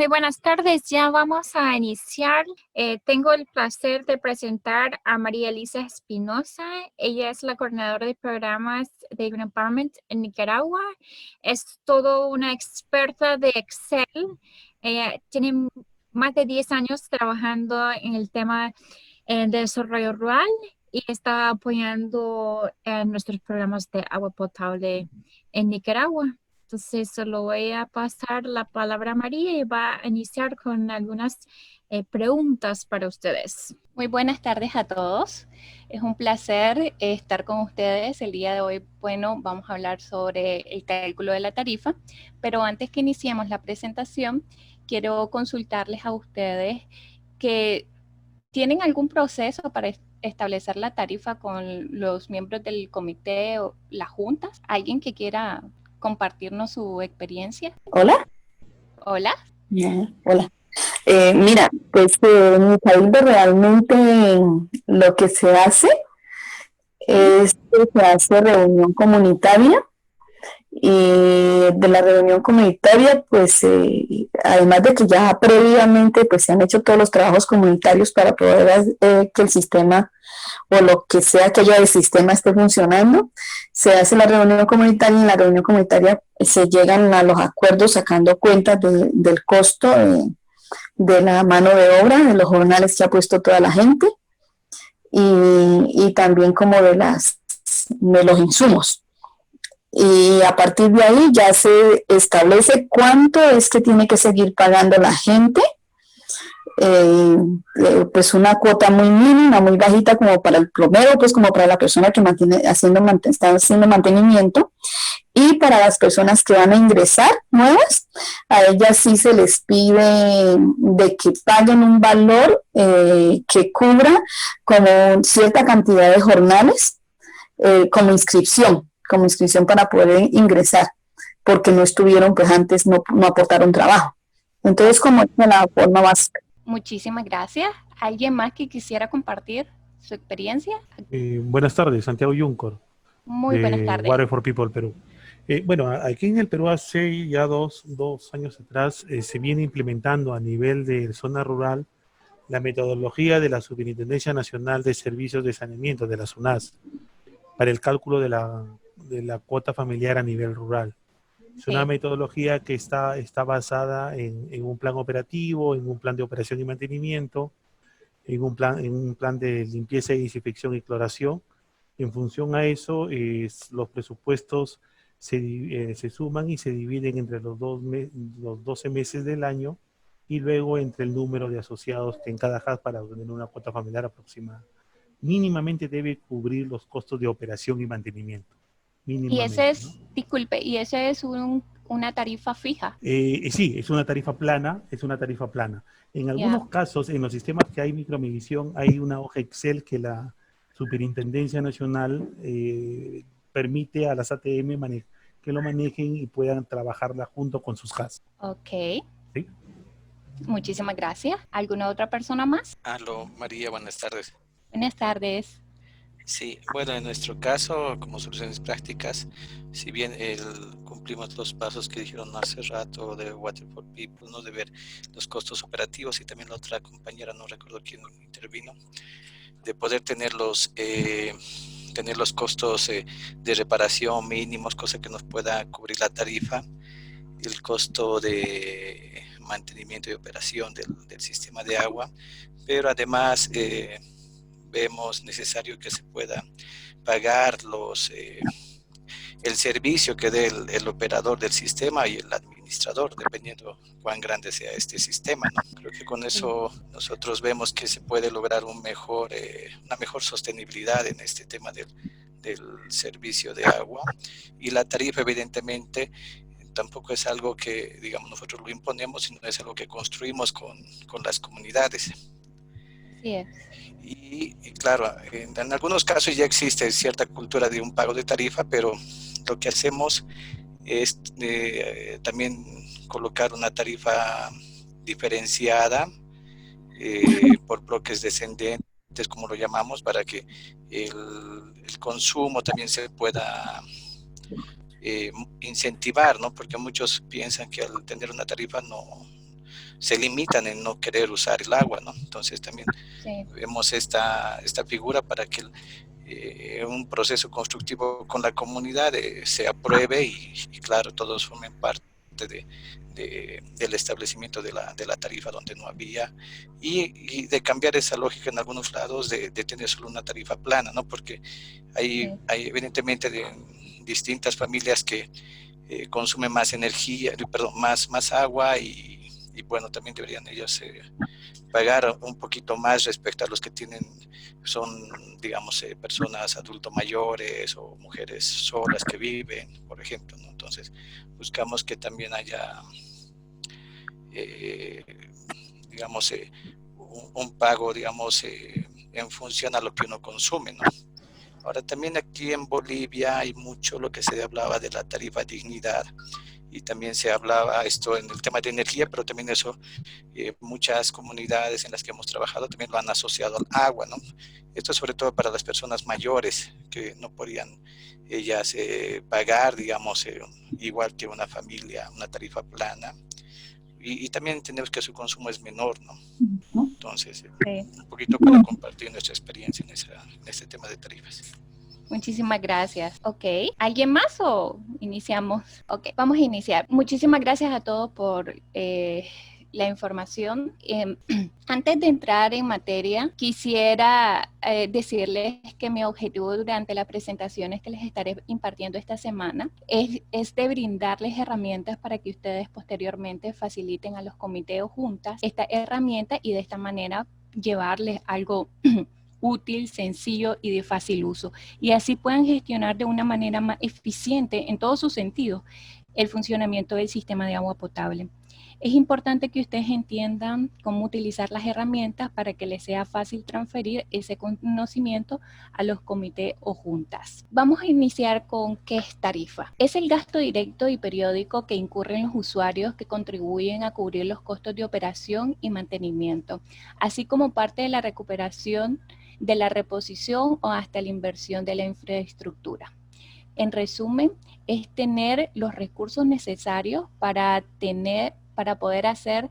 Muy buenas tardes, ya vamos a iniciar. Tengo el placer de presentar a María Elisa Espinosa. Ella es la coordinadora de programas de Youth Empowerment en Nicaragua. Es todo una experta de Excel. Ella tiene más de 10 años trabajando en el tema de desarrollo rural y está apoyando nuestros programas de agua potable en Nicaragua. Entonces, solo voy a pasar la palabra a María y va a iniciar con algunas preguntas para ustedes. Muy buenas tardes a todos. Es un placer estar con ustedes. El día de hoy, bueno, vamos a hablar sobre el cálculo de la tarifa, pero antes que iniciemos la presentación, quiero consultarles a ustedes que tienen algún proceso para establecer la tarifa con los miembros del comité o las juntas. ¿Alguien que quiera compartirnos su experiencia? Hola. Hola. Hola. Mira, pues en mi país realmente lo que se hace es que se hace reunión comunitaria y de la reunión comunitaria, pues además de que ya previamente pues se han hecho todos los trabajos comunitarios para poder que el sistema o lo que sea que haya del sistema esté funcionando, se hace la reunión comunitaria y en la reunión comunitaria se llegan a los acuerdos sacando cuentas del costo de la mano de obra, de los jornales que ha puesto toda la gente y también como de los insumos. Y a partir de ahí ya se establece cuánto es que tiene que seguir pagando la gente, pues una cuota muy mínima, muy bajita como para el plomero, pues como para la persona que está haciendo mantenimiento, y para las personas que van a ingresar nuevas, a ellas sí se les pide de que paguen un valor que cubra como cierta cantidad de jornales como inscripción para poder ingresar, porque no estuvieron, pues antes no aportaron trabajo. Entonces, como es la forma básica. Muchísimas gracias. ¿Alguien más que quisiera compartir su experiencia? Buenas tardes, Santiago Yuncor. Muy buenas tardes. Water for People, Perú. Bueno, aquí en el Perú hace ya dos años atrás se viene implementando a nivel de zona rural la metodología de la Superintendencia Nacional de Servicios de Saneamiento, de la SUNAS, para el cálculo de la cuota familiar a nivel rural. Es una metodología que está basada en un plan operativo, en un plan de operación y mantenimiento, en un plan de limpieza y desinfección y cloración. En función a eso, los presupuestos se suman y se dividen entre los 12 meses del año y luego entre el número de asociados que en cada HAS para obtener una cuota familiar aproximada. Mínimamente debe cubrir los costos de operación y mantenimiento. Y ese es, ¿no? Disculpe, ¿y ese es una tarifa fija? Sí, es una tarifa plana, En algunos casos, en los sistemas que hay micromedición, hay una hoja Excel que la Superintendencia Nacional permite a las ATM que lo manejen y puedan trabajarla junto con sus HAS. Ok. ¿Sí? Muchísimas gracias. ¿Alguna otra persona más? Aló, María, buenas tardes. Buenas tardes. Sí, bueno, en nuestro caso, como soluciones prácticas, si bien cumplimos los pasos que dijeron hace rato de Water for People, ¿no? De ver los costos operativos, y también la otra compañera, no recuerdo quién intervino, de poder tener los costos de reparación mínimos, cosa que nos pueda cubrir la tarifa, el costo de mantenimiento y operación del sistema de agua, pero además vemos necesario que se pueda pagar el servicio que dé el operador del sistema y el administrador, dependiendo cuán grande sea este sistema, ¿no? Creo que con eso nosotros vemos que se puede lograr una mejor sostenibilidad en este tema del servicio de agua, y la tarifa evidentemente tampoco es algo que, digamos, nosotros lo imponemos, sino es algo que construimos con las comunidades. Sí es. Y claro, en algunos casos ya existe cierta cultura de un pago de tarifa, pero lo que hacemos es también colocar una tarifa diferenciada por bloques descendentes, como lo llamamos, para que el consumo también se pueda incentivar, ¿no? Porque muchos piensan que al tener una tarifa se limitan en no querer usar el agua, ¿no? Entonces también vemos esta figura para que un proceso constructivo con la comunidad se apruebe y claro, todos formen parte del establecimiento de la tarifa donde no había, y de cambiar esa lógica en algunos lados de tener solo una tarifa plana, ¿no? Porque hay evidentemente distintas familias que consumen más energía, perdón, más agua y bueno, también deberían ellos pagar un poquito más respecto a los que son, digamos, personas adultos mayores o mujeres solas que viven, por ejemplo, ¿no? Entonces, buscamos que también haya, digamos, un pago, digamos, en función a lo que uno consume, ¿no? Ahora, también aquí en Bolivia hay mucho lo que se hablaba de la tarifa dignidad, y también se hablaba esto en el tema de energía, pero también eso, muchas comunidades en las que hemos trabajado también lo han asociado al agua, ¿no? Esto sobre todo para las personas mayores que no podían ellas pagar, digamos, igual que una familia, una tarifa plana. Y también entendemos que su consumo es menor, ¿no? Entonces, un poquito para compartir nuestra experiencia en este tema de tarifas. Muchísimas gracias. Ok, ¿alguien más o iniciamos? Ok, vamos a iniciar. Muchísimas gracias a todos por la información. Antes de entrar en materia, quisiera decirles que mi objetivo durante las presentaciones que les estaré impartiendo esta semana es de brindarles herramientas para que ustedes posteriormente faciliten a los comités o juntas esta herramienta y de esta manera llevarles algo útil, sencillo y de fácil uso, y así puedan gestionar de una manera más eficiente en todos sus sentidos el funcionamiento del sistema de agua potable. Es importante que ustedes entiendan cómo utilizar las herramientas para que les sea fácil transferir ese conocimiento a los comités o juntas. Vamos a iniciar con ¿qué es tarifa? Es el gasto directo y periódico que incurren los usuarios que contribuyen a cubrir los costos de operación y mantenimiento, así como parte de la recuperación de la reposición o hasta la inversión de la infraestructura. En resumen, es tener los recursos necesarios para poder hacer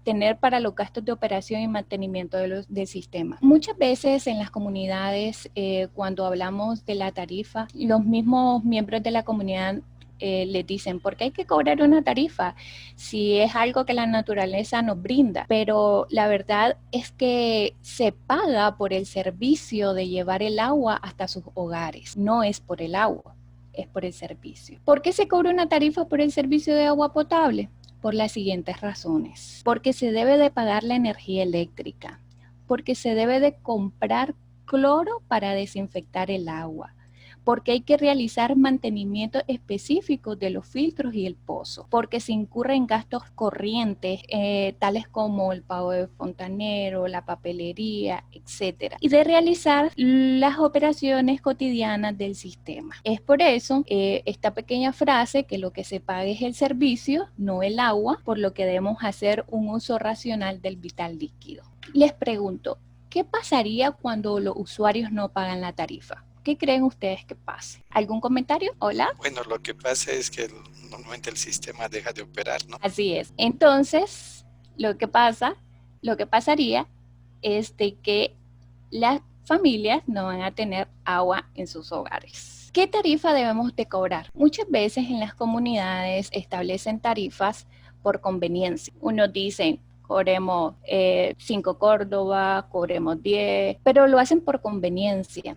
tener para los gastos de operación y mantenimiento del sistema. Muchas veces en las comunidades, cuando hablamos de la tarifa, los mismos miembros de la comunidad les dicen, ¿por qué hay que cobrar una tarifa si es algo que la naturaleza nos brinda? Pero la verdad es que se paga por el servicio de llevar el agua hasta sus hogares, no es por el agua, es por el servicio. ¿Por qué se cobra una tarifa por el servicio de agua potable? Por las siguientes razones. Porque se debe de pagar la energía eléctrica, porque se debe de comprar cloro para desinfectar el agua, porque hay que realizar mantenimiento específico de los filtros y el pozo, porque se incurre en gastos corrientes, tales como el pago de fontanero, la papelería, etc. Y de realizar las operaciones cotidianas del sistema. Es por eso esta pequeña frase que lo que se paga es el servicio, no el agua, por lo que debemos hacer un uso racional del vital líquido. Les pregunto, ¿qué pasaría cuando los usuarios no pagan la tarifa? ¿Qué creen ustedes que pase? ¿Algún comentario? ¿Hola? Bueno, lo que pasa es que normalmente el sistema deja de operar, ¿no? Así es. Entonces, lo que pasaría es de que las familias no van a tener agua en sus hogares. ¿Qué tarifa debemos de cobrar? Muchas veces en las comunidades establecen tarifas por conveniencia. Unos dicen, cobremos 5 córdobas, cobremos 10, pero lo hacen por conveniencia,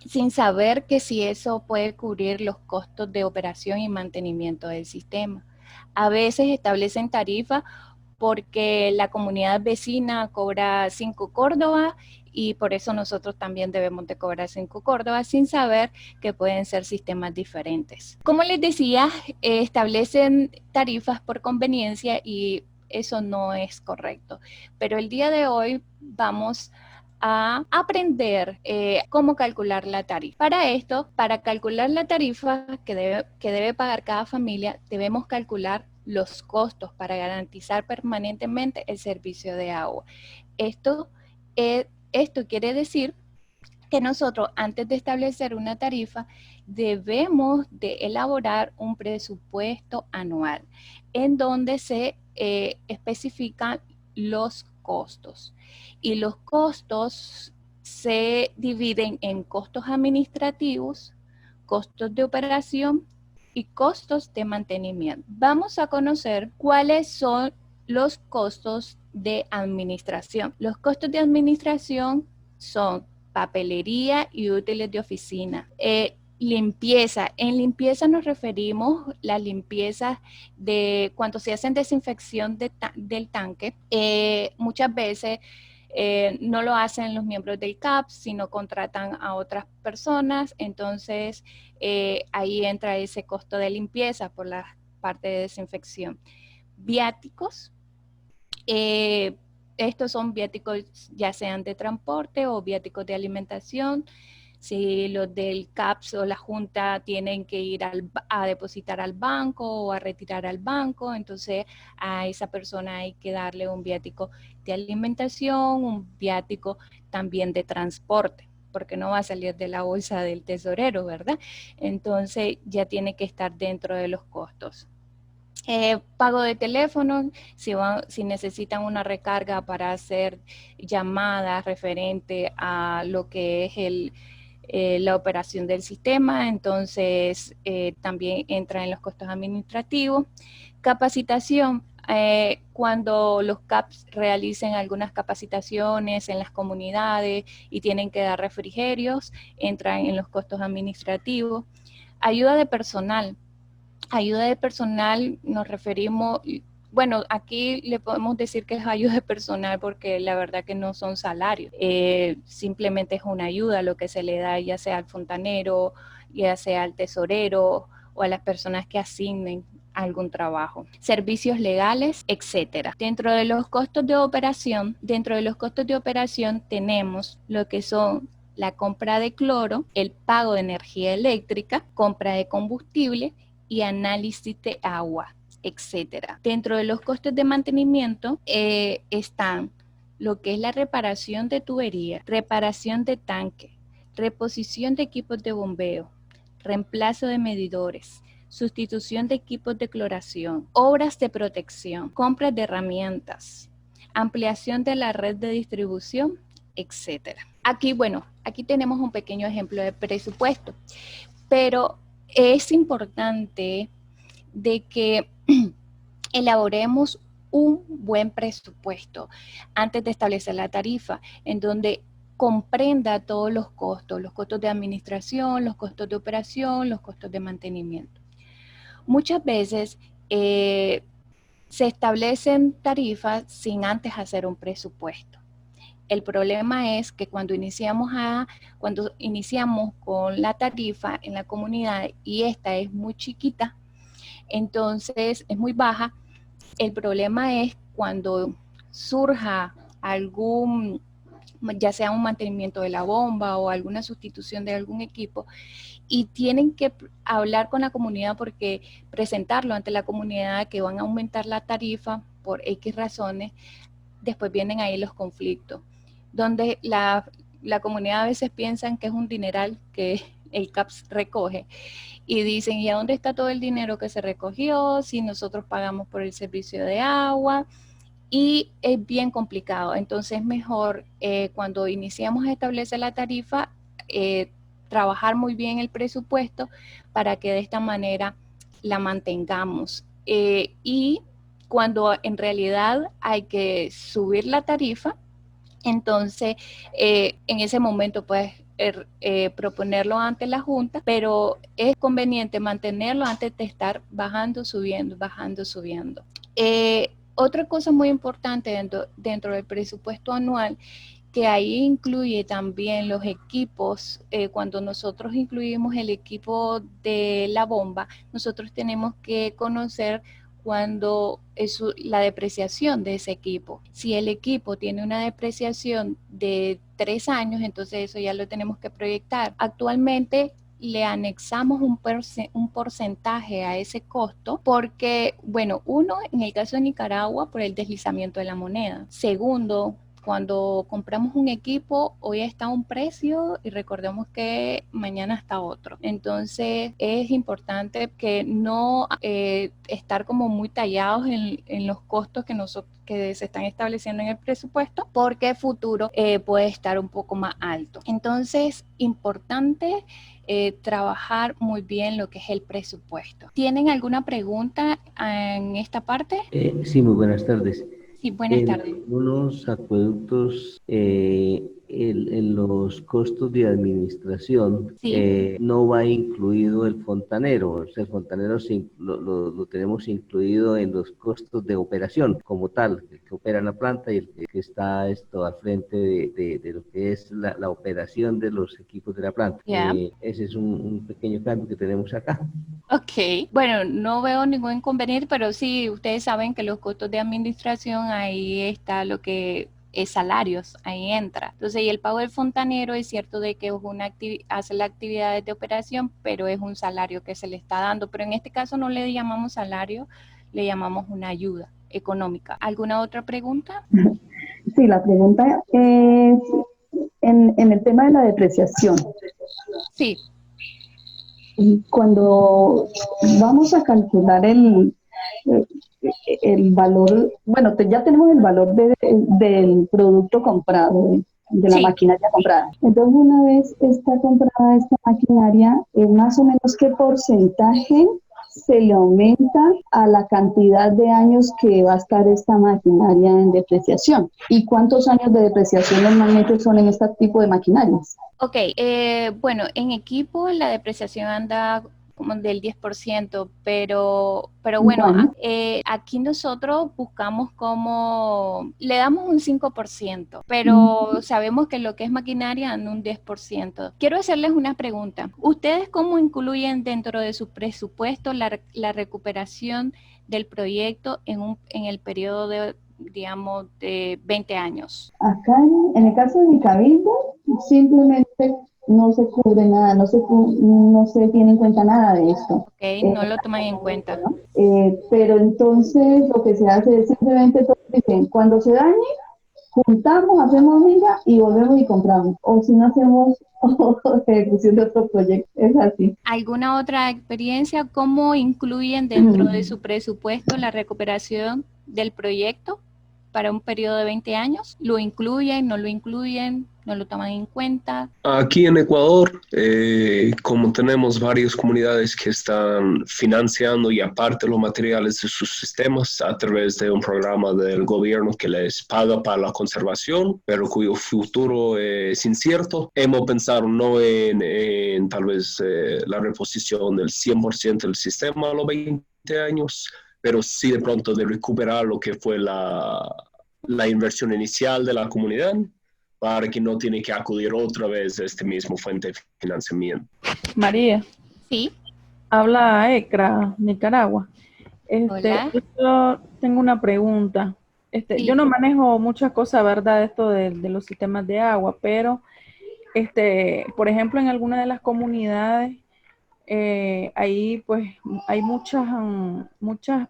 sin saber que si eso puede cubrir los costos de operación y mantenimiento del sistema. A veces establecen tarifas porque la comunidad vecina cobra 5 córdobas y por eso nosotros también debemos de cobrar 5 córdobas, sin saber que pueden ser sistemas diferentes. Como les decía, establecen tarifas por conveniencia y eso no es correcto. Pero el día de hoy vamos a aprender cómo calcular la tarifa. Para esto, para calcular la tarifa que debe pagar cada familia, debemos calcular los costos para garantizar permanentemente el servicio de agua. Esto quiere decir que nosotros, antes de establecer una tarifa, debemos de elaborar un presupuesto anual en donde se especifican los costos. Y los costos se dividen en costos administrativos, costos de operación y costos de mantenimiento. Vamos a conocer cuáles son los costos de administración. Los costos de administración son papelería y útiles de oficina. Limpieza. En limpieza nos referimos a la limpieza de cuando se hacen desinfección del tanque. Muchas veces no lo hacen los miembros del CAPS, sino contratan a otras personas. Entonces, ahí entra ese costo de limpieza por la parte de desinfección. Viáticos. Estos son viáticos ya sean de transporte o viáticos de alimentación. Si los del CAPS o la Junta tienen que ir a depositar al banco o a retirar al banco, entonces a esa persona hay que darle un viático de alimentación, un viático también de transporte, porque no va a salir de la bolsa del tesorero, ¿verdad? Entonces ya tiene que estar dentro de los costos. Pago de teléfono, si necesitan una recarga para hacer llamadas referente a lo que es la operación del sistema, entonces también entra en los costos administrativos. Capacitación, cuando los CAPS realicen algunas capacitaciones en las comunidades y tienen que dar refrigerios, entran en los costos administrativos. Ayuda de personal. Ayuda de personal nos referimos, bueno, aquí le podemos decir que es ayuda de personal porque la verdad que no son salarios, simplemente es una ayuda lo que se le da ya sea al fontanero, ya sea al tesorero o a las personas que asignen algún trabajo. Servicios legales, etcétera. Dentro de los costos de operación tenemos lo que son la compra de cloro, el pago de energía eléctrica, compra de combustible y análisis de agua, etcétera. Dentro de los costos de mantenimiento están lo que es la reparación de tubería, reparación de tanque, reposición de equipos de bombeo, reemplazo de medidores, sustitución de equipos de cloración, obras de protección, compras de herramientas, ampliación de la red de distribución, etcétera. Aquí tenemos un pequeño ejemplo de presupuesto, pero es importante de que elaboremos un buen presupuesto antes de establecer la tarifa, en donde comprenda todos los costos de administración, los costos de operación, los costos de mantenimiento. Muchas veces se establecen tarifas sin antes hacer un presupuesto. El problema es que cuando iniciamos con la tarifa en la comunidad y esta es muy chiquita, entonces es muy baja, el problema es cuando surja algún, ya sea un mantenimiento de la bomba o alguna sustitución de algún equipo, y tienen que hablar con la comunidad porque presentarlo ante la comunidad que van a aumentar la tarifa por X razones, después vienen ahí los conflictos, donde la comunidad a veces piensan que es un dineral que el CAPS recoge y dicen, ¿y a dónde está todo el dinero que se recogió si nosotros pagamos por el servicio de agua? Y es bien complicado, entonces es mejor cuando iniciamos a establecer la tarifa, trabajar muy bien el presupuesto para que de esta manera la mantengamos. Y cuando en realidad hay que subir la tarifa, entonces en ese momento puedes proponerlo ante la Junta, pero es conveniente mantenerlo antes de estar bajando, subiendo. Otra cosa muy importante dentro del presupuesto anual, que ahí incluye también los equipos. Cuando nosotros incluimos el equipo de la bomba, nosotros tenemos que conocer cuando es la depreciación de ese equipo. Si el equipo tiene una depreciación de 3 años, entonces eso ya lo tenemos que proyectar. Actualmente le anexamos un porcentaje a ese costo porque, bueno, uno, en el caso de Nicaragua, por el deslizamiento de la moneda. Segundo, cuando compramos un equipo, hoy está un precio y recordemos que mañana está otro. Entonces es importante que no estar como muy tallados en los costos que se están estableciendo en el presupuesto, porque el futuro puede estar un poco más alto. Entonces, importante trabajar muy bien lo que es el presupuesto. ¿Tienen alguna pregunta en esta parte? Sí, muy buenas tardes. Sí, buenas tardes. En algunos acueductos, en los costos de administración, Sí. no va incluido el fontanero. O sea, el fontanero lo tenemos incluido en los costos de operación como tal, el que opera la planta y el que está al frente de lo que es la operación de los equipos de la planta. Yeah. Ese es un pequeño cambio que tenemos acá. Ok, bueno, no veo ningún inconveniente, pero sí, ustedes saben que los costos de administración, ahí está lo que es salarios, ahí entra. Entonces, y el pago del fontanero es cierto de que es hace las actividades de operación, pero es un salario que se le está dando. Pero en este caso no le llamamos salario, le llamamos una ayuda económica. ¿Alguna otra pregunta? Sí, la pregunta es en el tema de la depreciación. Sí. Cuando vamos a calcular el valor, bueno, ya tenemos el valor del producto comprado, de la Sí. maquinaria comprada. Entonces, una vez está comprada esta maquinaria, más o menos qué porcentaje se le aumenta a la cantidad de años que va a estar esta maquinaria en depreciación. ¿Y cuántos años de depreciación normalmente son en este tipo de maquinarias? Ok, bueno, en equipo la depreciación anda como del 10%, pero bueno, aquí nosotros buscamos le damos un 5%, pero sabemos que lo que es maquinaria anda un 10%. Quiero hacerles una pregunta. ¿Ustedes cómo incluyen dentro de su presupuesto la recuperación del proyecto en el periodo de, digamos, de 20 años? Acá en el caso de mi cabildo, simplemente no se cubre nada, no se tiene en cuenta nada de esto. Ok, no lo toman en cuenta. ¿No? Pero entonces lo que se hace es simplemente todos dicen, cuando se dañe, juntamos, hacemos miga y volvemos y compramos. O si no hacemos ejecución de otro proyecto, es así. ¿Alguna otra experiencia? ¿Cómo incluyen dentro de su presupuesto la recuperación del proyecto para un periodo de 20 años? ¿Lo incluyen, no lo incluyen, no lo toman en cuenta? Aquí en Ecuador, como tenemos varias comunidades que están financiando y aparte los materiales de sus sistemas a través de un programa del gobierno que les paga para la conservación, pero cuyo futuro es incierto, hemos pensado no en tal vez la reposición del 100% del sistema a los 20 años, pero sí de pronto de recuperar lo que fue la inversión inicial de la comunidad, para que no tiene que acudir otra vez a este mismo fuente de financiamiento. María. Sí. Habla ECRA, Nicaragua. Hola. Yo tengo una pregunta. Sí. Yo no manejo muchas cosas, ¿verdad? Esto de los sistemas de agua, pero, por ejemplo, en alguna de las comunidades, ahí pues hay muchas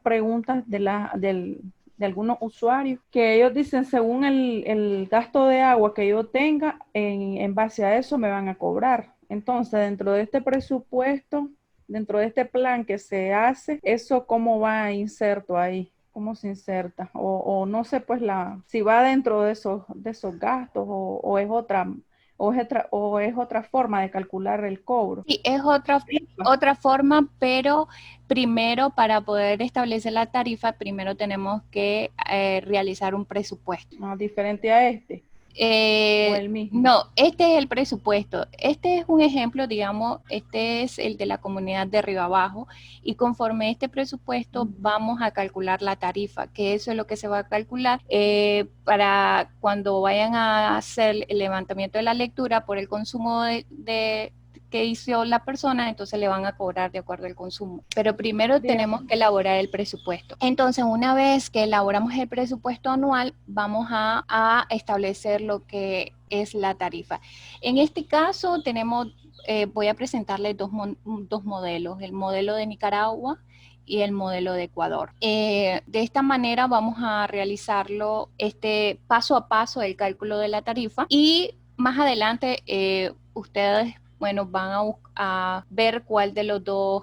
preguntas de algunos usuarios que ellos dicen, según el gasto de agua que yo tenga, en base a eso me van a cobrar. Entonces, dentro de este presupuesto, dentro de este plan que se hace, ¿eso cómo va inserto ahí? ¿Cómo se inserta? O no sé, pues, si va dentro de esos gastos o es otra forma de calcular el cobro. Sí, es otra forma, pero primero para poder establecer la tarifa, primero tenemos que realizar un presupuesto. Diferente a este. ¿O el mismo? No, este es el presupuesto. Este es un ejemplo, digamos, este es el de la comunidad de Río Abajo, y conforme este presupuesto vamos a calcular la tarifa, que eso es lo que se va a calcular para cuando vayan a hacer el levantamiento de la lectura por el consumo que hizo la persona, entonces le van a cobrar de acuerdo al consumo. Pero primero tenemos que elaborar el presupuesto. Entonces, una vez que elaboramos el presupuesto anual, vamos a establecer lo que es la tarifa. En este caso, voy a presentarles dos modelos, el modelo de Nicaragua y el modelo de Ecuador. De esta manera vamos a realizarlo paso a paso el cálculo de la tarifa y más adelante ustedes van a ver cuál de los dos,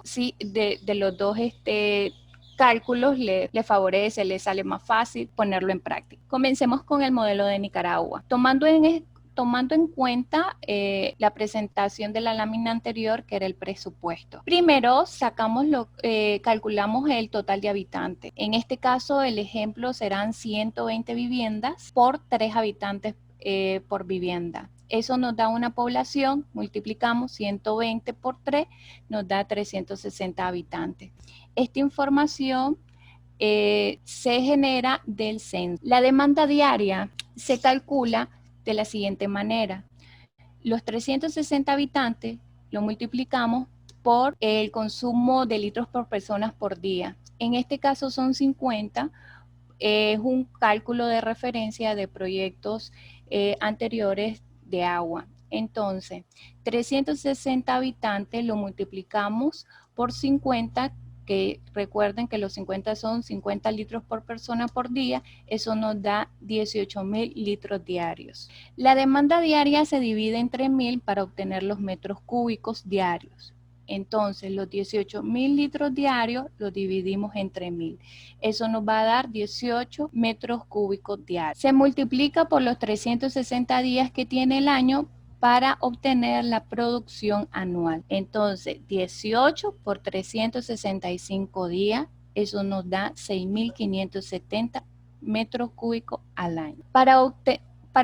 cálculos le favorece, le sale más fácil ponerlo en práctica. Comencemos con el modelo de Nicaragua. Tomando en cuenta la presentación de la lámina anterior, que era el presupuesto. Primero calculamos el total de habitantes. En este caso, el ejemplo serán 120 viviendas por 3 habitantes por vivienda. Eso nos da una población, multiplicamos 120 por 3, nos da 360 habitantes. Esta información se genera del censo. La demanda diaria se calcula de la siguiente manera. Los 360 habitantes lo multiplicamos por el consumo de litros por personas por día. En este caso son 50, es un cálculo de referencia de proyectos anteriores de agua. Entonces, 360 habitantes lo multiplicamos por 50, que recuerden que los 50 son 50 litros por persona por día, eso nos da 18.000 litros diarios. La demanda diaria se divide entre 1.000 para obtener los metros cúbicos diarios. Entonces, los 18.000 litros diarios los dividimos entre 1.000. Eso nos va a dar 18 metros cúbicos diarios. Se multiplica por los 360 días que tiene el año para obtener la producción anual. Entonces, 18 por 365 días, eso nos da 6.570 metros cúbicos al año. Para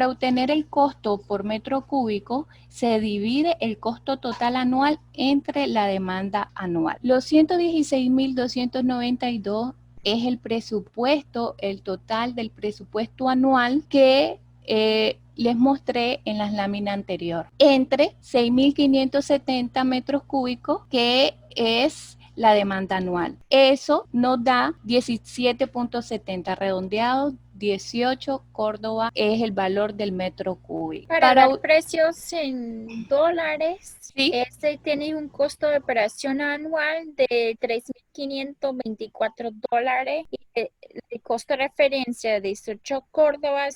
obtener el costo por metro cúbico, se divide el costo total anual entre la demanda anual. Los 116.292 es el presupuesto, el total del presupuesto anual que les mostré en las láminas anteriores, entre 6.570 metros cúbicos, que es la demanda anual. Eso nos da 17.70 redondeados, 18 Córdoba es el valor del metro cúbico. Para dar precios en dólares, ¿sí? Este tiene un costo de operación anual de $3.524 y el costo de referencia de 18 Córdoba,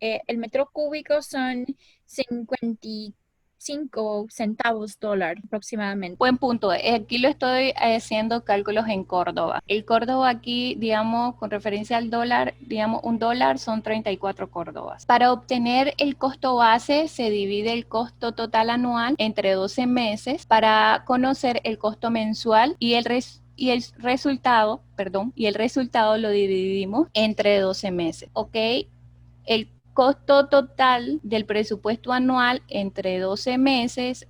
el metro cúbico son 55 centavos dólar aproximadamente. Buen punto. Aquí lo estoy haciendo cálculos en Córdoba. El Córdoba aquí, digamos, con referencia al dólar, digamos, un dólar son 34 Córdobas. Para obtener el costo base, se divide el costo total anual entre 12 meses para conocer el costo mensual y el resultado lo dividimos entre 12 meses. ¿Ok? El costo total del presupuesto anual entre 12 meses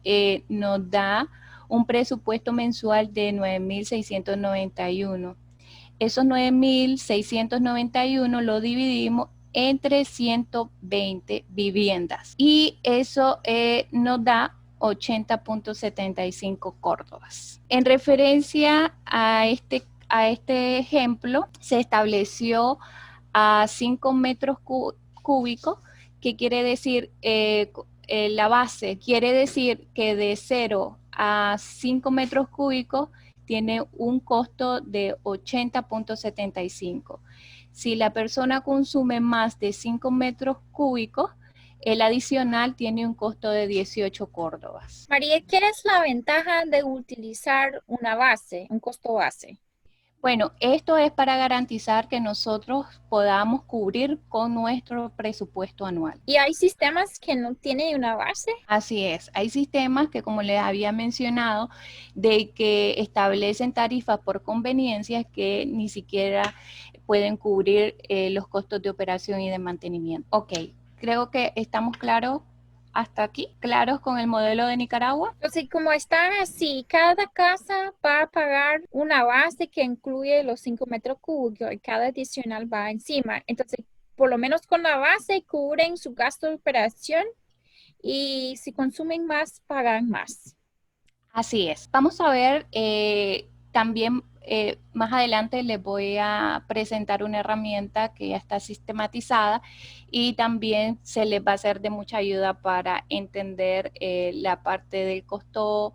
nos da un presupuesto mensual de 9.691. Esos 9.691 lo dividimos entre 120 viviendas y eso nos da 80.75 Córdobas. En referencia a este ejemplo, se estableció a 5 metros cúbicos, que quiere decir la base, quiere decir que de 0 a 5 metros cúbicos tiene un costo de 80.75. Si la persona consume más de 5 metros cúbicos, el adicional tiene un costo de 18 Córdobas. María, ¿qué es la ventaja de utilizar una base, un costo base? Bueno, esto es para garantizar que nosotros podamos cubrir con nuestro presupuesto anual. ¿Y hay sistemas que no tienen una base? Así es, hay sistemas que, como les había mencionado, de que establecen tarifas por conveniencias que ni siquiera pueden cubrir los costos de operación y de mantenimiento. Ok, creo que estamos claros. ¿Hasta aquí? ¿Claros con el modelo de Nicaragua? Entonces, como están así, cada casa va a pagar una base que incluye los 5 metros cúbicos y cada adicional va encima. Entonces, por lo menos con la base cubren su gasto de operación y si consumen más, pagan más. Así es. Vamos a ver también más adelante les voy a presentar una herramienta que ya está sistematizada y también se les va a ser de mucha ayuda para entender la parte del costo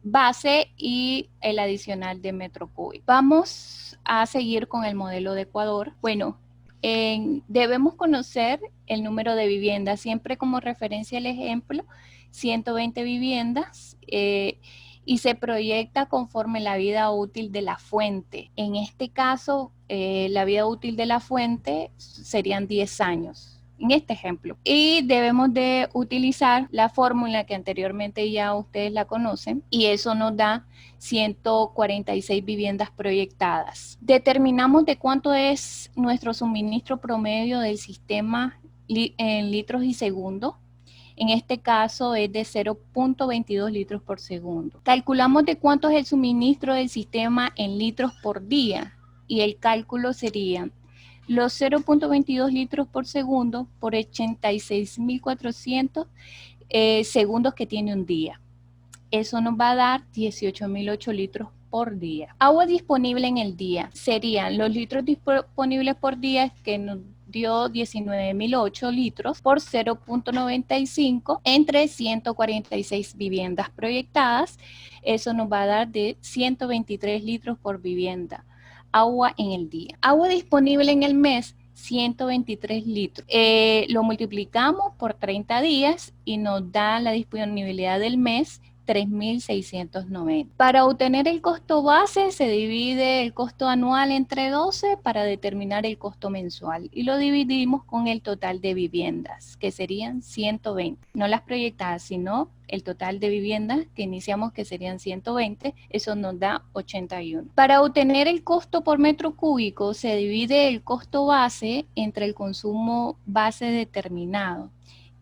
base y el adicional de metro cúbico. Vamos a seguir con el modelo de Ecuador. Bueno, debemos conocer el número de viviendas, siempre como referencia el ejemplo, 120 viviendas, y se proyecta conforme la vida útil de la fuente. En este caso, la vida útil de la fuente serían 10 años. En este ejemplo. Y debemos de utilizar la fórmula que anteriormente ya ustedes la conocen y eso nos da 146 viviendas proyectadas. Determinamos de cuánto es nuestro suministro promedio del sistema en litros y segundo. En este caso es de 0.22 litros por segundo. Calculamos de cuánto es el suministro del sistema en litros por día y el cálculo sería los 0.22 litros por segundo por 86.400 segundos que tiene un día. Eso nos va a dar 18.008 litros por día. Agua disponible en el día serían los litros disponibles por día que nos dio 19.008 litros por 0.95 entre 146 viviendas proyectadas. Eso nos va a dar de 123 litros por vivienda. Agua en el día. Agua disponible en el mes, 123 litros. Lo multiplicamos por 30 días y nos da la disponibilidad del mes, 3.690. Para obtener el costo base se divide el costo anual entre 12 para determinar el costo mensual y lo dividimos con el total de viviendas, que serían 120. No las proyectadas, sino el total de viviendas que iniciamos, que serían 120, eso nos da 81. Para obtener el costo por metro cúbico se divide el costo base entre el consumo base determinado.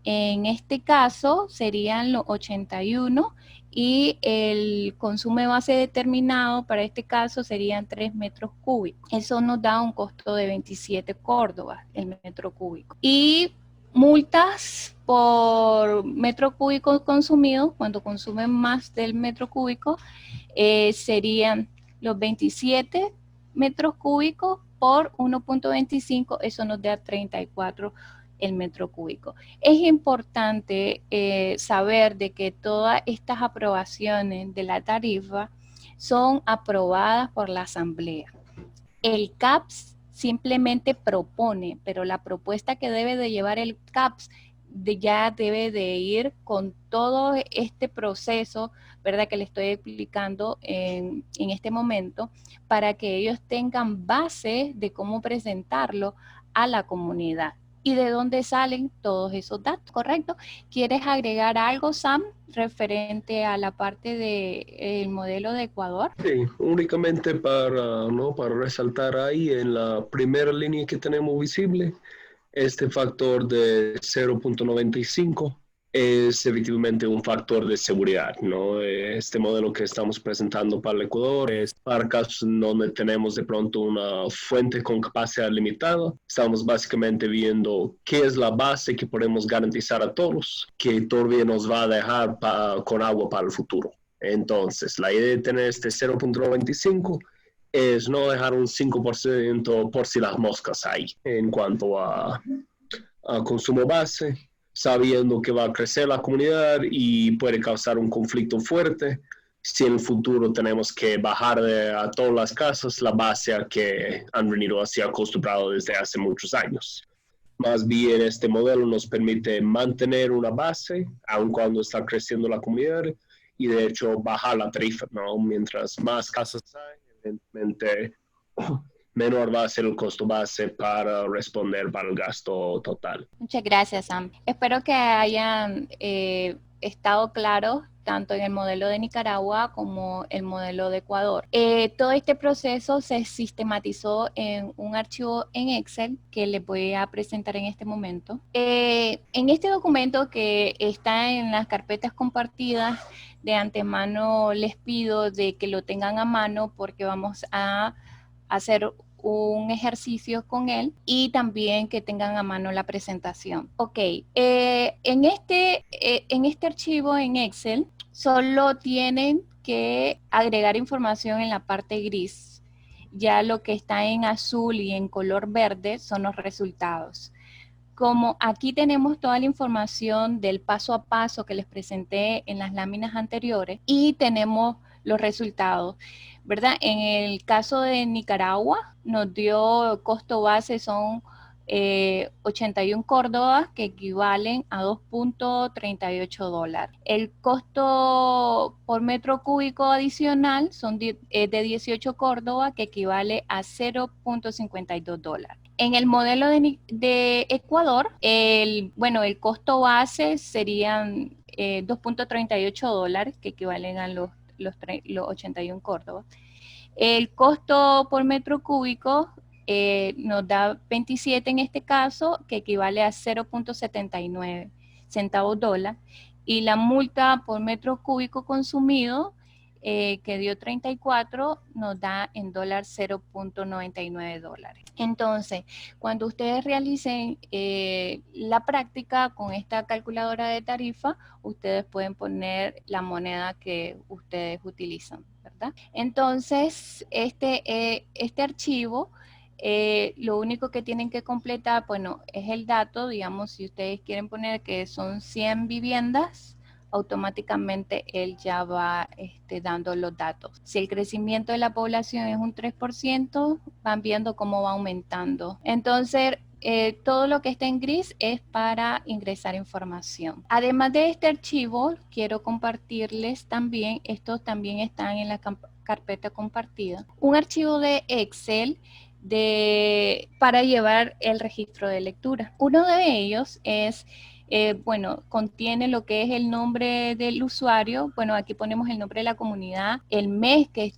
En este caso serían los 81 y el consumo de base determinado para este caso serían 3 metros cúbicos. Eso nos da un costo de 27 córdobas el metro cúbico. Y multas por metro cúbico consumido, cuando consumen más del metro cúbico, serían los 27 metros cúbicos por 1.25, eso nos da 34 el metro cúbico. Es importante saber de que todas estas aprobaciones de la tarifa son aprobadas por la Asamblea. El CAPS simplemente propone, pero la propuesta que debe de llevar el CAPS ya debe de ir con todo este proceso, ¿verdad?, que le estoy explicando en este momento, para que ellos tengan base de cómo presentarlo a la comunidad. ¿Y de dónde salen todos esos datos? ¿Correcto? ¿Quieres agregar algo, Sam, referente a la parte del modelo de Ecuador? Sí, únicamente para resaltar ahí en la primera línea que tenemos visible, este factor de 0.95 es efectivamente un factor de seguridad, ¿no? Este modelo que estamos presentando para el Ecuador es para casos donde tenemos de pronto una fuente con capacidad limitada. Estamos básicamente viendo qué es la base que podemos garantizar a todos, que todavía nos va a dejar con agua para el futuro. Entonces, la idea de tener este 0.95 es no dejar un 5% por si las moscas hay en cuanto a consumo base, sabiendo que va a crecer la comunidad y puede causar un conflicto fuerte si en el futuro tenemos que bajar a todas las casas la base a que han venido así acostumbrado desde hace muchos años. Más bien este modelo nos permite mantener una base aun cuando está creciendo la comunidad y de hecho bajar la tarifa, ¿no? Mientras más casas hay, evidentemente menor va a ser el costo base para responder para el gasto total. Muchas gracias, Sam. Espero que hayan estado claros tanto en el modelo de Nicaragua como el modelo de Ecuador. Todo este proceso se sistematizó en un archivo en Excel que les voy a presentar en este momento. En este documento que está en las carpetas compartidas, de antemano les pido de que lo tengan a mano porque vamos a hacer un ejercicio con él y también que tengan a mano la presentación. Ok, en este archivo en Excel solo tienen que agregar información en la parte gris. Ya lo que está en azul y en color verde son los resultados. como aquí tenemos toda la información del paso a paso que les presenté en las láminas anteriores y tenemos los resultados, ¿verdad? En el caso de Nicaragua nos dio costo base son 81 córdobas que equivalen a $2.38. El costo por metro cúbico adicional son de 18 córdobas que equivale a $0.52. En el modelo de Ecuador, el costo base serían $2.38 que equivalen a los 81 córdobas. El costo por metro cúbico nos da 27 en este caso, que equivale a 0.79 centavos dólar, y la multa por metro cúbico consumido, que dio 34, nos da en dólar $0.99. Entonces, cuando ustedes realicen la práctica con esta calculadora de tarifa, ustedes pueden poner la moneda que ustedes utilizan, ¿verdad? Entonces, este archivo, lo único que tienen que completar, bueno, es el dato, digamos, si ustedes quieren poner que son 100 viviendas, automáticamente él ya va dando los datos. Si el crecimiento de la población es un 3%, van viendo cómo va aumentando. Entonces, todo lo que está en gris es para ingresar información. Además de este archivo, quiero compartirles también, estos también están en la carpeta compartida, un archivo de Excel para llevar el registro de lectura. Uno de ellos es, contiene lo que es el nombre del usuario. Bueno, aquí ponemos el nombre de la comunidad, el mes que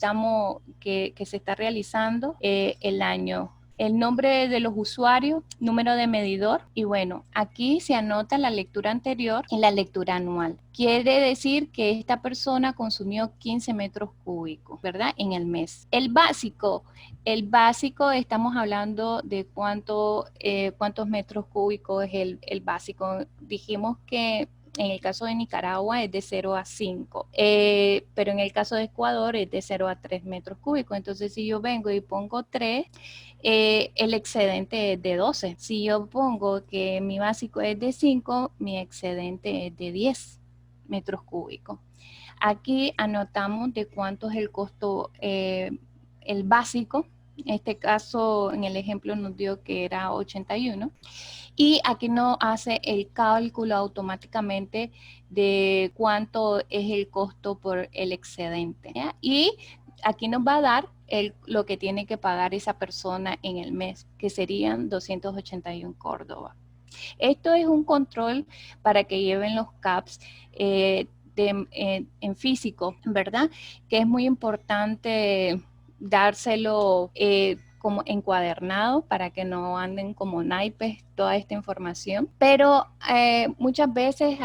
se está realizando, el año, el nombre de los usuarios, número de medidor, y bueno, aquí se anota la lectura anterior y la lectura anual. Quiere decir que esta persona consumió 15 metros cúbicos, ¿verdad? En el mes. El básico estamos hablando de cuántos metros cúbicos es el básico. Dijimos que en el caso de Nicaragua es de 0 a 5, pero en el caso de Ecuador es de 0 a 3 metros cúbicos. Entonces, si yo vengo y pongo 3, el excedente es de 12. Si yo pongo que mi básico es de 5, mi excedente es de 10 metros cúbicos. Aquí anotamos de cuánto es el costo, el básico. En este caso, en el ejemplo nos dio que era 81. Y aquí nos hace el cálculo automáticamente de cuánto es el costo por el excedente, ¿ya? Y aquí nos va a dar lo que tiene que pagar esa persona en el mes, que serían 281 córdobas. Esto es un control para que lleven los CAPs en físico, ¿verdad? Que es muy importante dárselo como encuadernado para que no anden como naipes toda esta información. Pero muchas veces,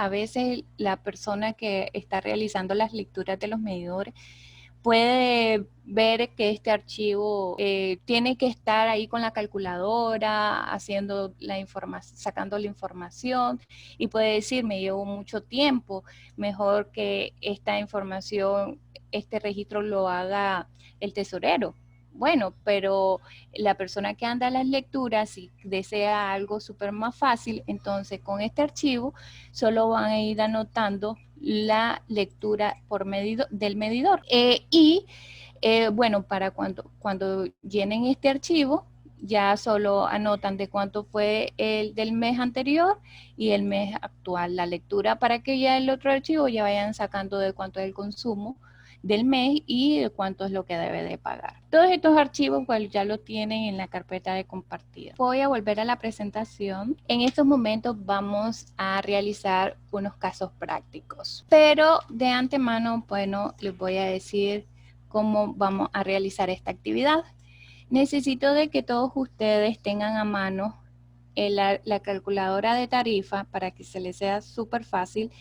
la persona que está realizando las lecturas de los medidores puede ver que este archivo tiene que estar ahí con la calculadora, sacando la información, y puede decir, me llevó mucho tiempo, mejor que esta información, este registro lo haga el tesorero. Bueno, pero la persona que anda a las lecturas, si desea algo súper más fácil, entonces con este archivo solo van a ir anotando la lectura del medidor. Para cuando llenen este archivo, ya solo anotan de cuánto fue el del mes anterior y el mes actual, la lectura, para que ya el otro archivo ya vayan sacando de cuánto es el consumo del mes y de cuánto es lo que debe de pagar. Todos estos archivos pues ya lo tienen en la carpeta de compartida. Voy a volver a la presentación. En estos momentos vamos a realizar unos casos prácticos, pero de antemano, bueno, les voy a decir cómo vamos a realizar esta actividad. Necesito de que todos ustedes tengan a mano la calculadora de tarifa para que se les sea súper fácil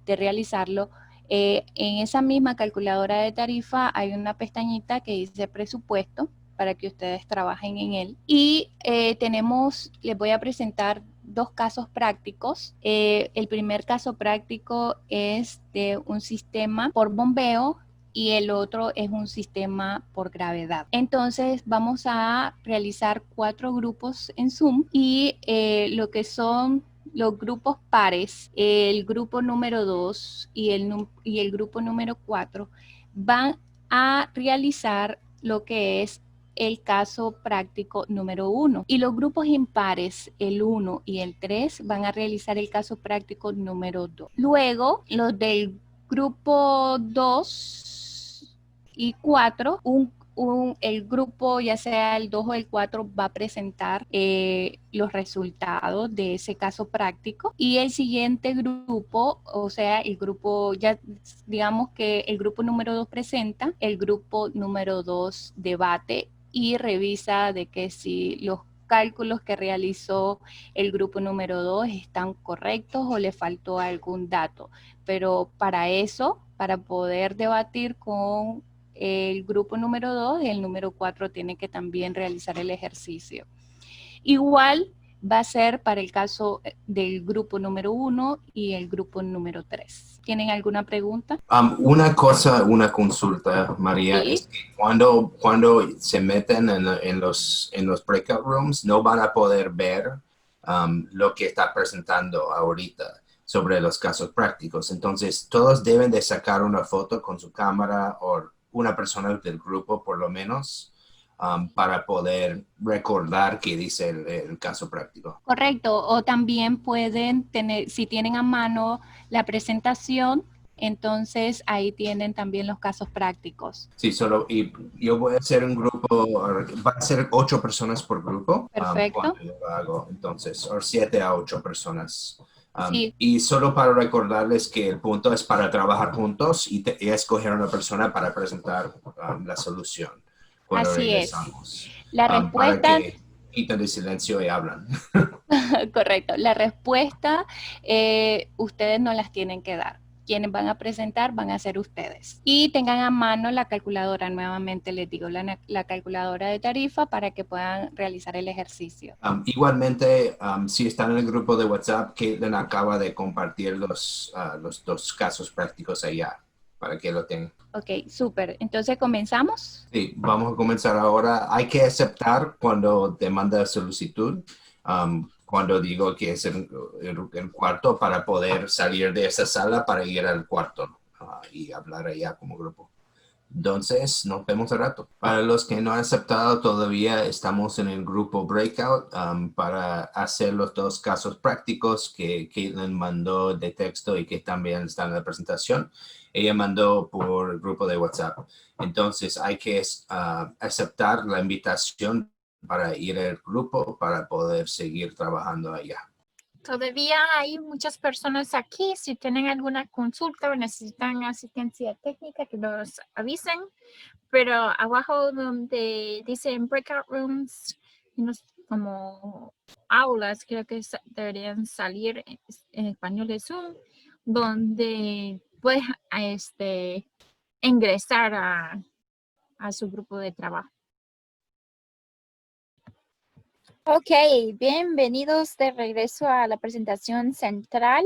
de realizarlo. En esa misma calculadora de tarifa hay una pestañita que dice presupuesto para que ustedes trabajen en él. Y les voy a presentar dos casos prácticos. El primer caso práctico es de un sistema por bombeo y el otro es un sistema por gravedad. Entonces vamos a realizar 4 grupos en Zoom y lo que son los grupos pares, el grupo número 2 y el grupo número 4 van a realizar lo que es el caso práctico número 1. Y los grupos impares, el 1 y el 3, van a realizar el caso práctico número 2. Luego, los del grupo 2 y 4, el grupo, ya sea el 2 o el 4, va a presentar los resultados de ese caso práctico, y el siguiente grupo, o sea, el grupo, ya digamos que el grupo número 2 presenta, el grupo número 2 debate y revisa de que si los cálculos que realizó el grupo número 2 están correctos o le faltó algún dato. Pero para eso, para poder debatir con el grupo número 2, el número 4 tiene que también realizar el ejercicio. Igual va a ser para el caso del grupo número 1 y el grupo número 3. ¿Tienen alguna pregunta? Una cosa, una consulta, María, Sí. es que cuando se meten en los breakout rooms, no van a poder ver lo que está presentando ahorita sobre los casos prácticos. Entonces, todos deben de sacar una foto con su cámara o una persona del grupo, por lo menos, para poder recordar qué dice el caso práctico. Correcto, o también pueden tener, si tienen a mano la presentación, entonces ahí tienen también los casos prácticos. Sí, y yo voy a hacer un grupo, va a ser 8 personas por grupo. Perfecto. Cuando yo lo hago, entonces, o 7 a 8 personas. Sí. Y solo para recordarles que el punto es para trabajar juntos y escoger una persona para presentar la solución cuando Así regresamos. es. La respuesta... Para que quiten el silencio y hablan. Correcto. La respuesta ustedes no las tienen que dar. Quienes van a presentar van a ser ustedes. Y tengan a mano la calculadora, nuevamente les digo, la calculadora de tarifa para que puedan realizar el ejercicio. Igualmente, si están en el grupo de WhatsApp, Caitlin acaba de compartir los 2 casos prácticos allá para que lo tengan. Ok, súper. Entonces, ¿comenzamos? Sí, vamos a comenzar ahora. Hay que aceptar cuando te manda solicitud, cuando digo que es el cuarto, para poder salir de esa sala para ir al cuarto y hablar allá como grupo. Entonces, nos vemos al rato. Para los que no han aceptado todavía, estamos en el grupo Breakout para hacer los 2 casos prácticos que Caitlin mandó de texto y que también están en la presentación. Ella mandó por el grupo de WhatsApp. Entonces, hay que aceptar la invitación para ir al grupo para poder seguir trabajando allá. Todavía hay muchas personas aquí. Si tienen alguna consulta o necesitan asistencia técnica, que nos avisen. Pero abajo donde dicen breakout rooms, como aulas, creo que deberían salir en español de Zoom, donde puedes ingresar a su grupo de trabajo. Ok, bienvenidos de regreso a la presentación central.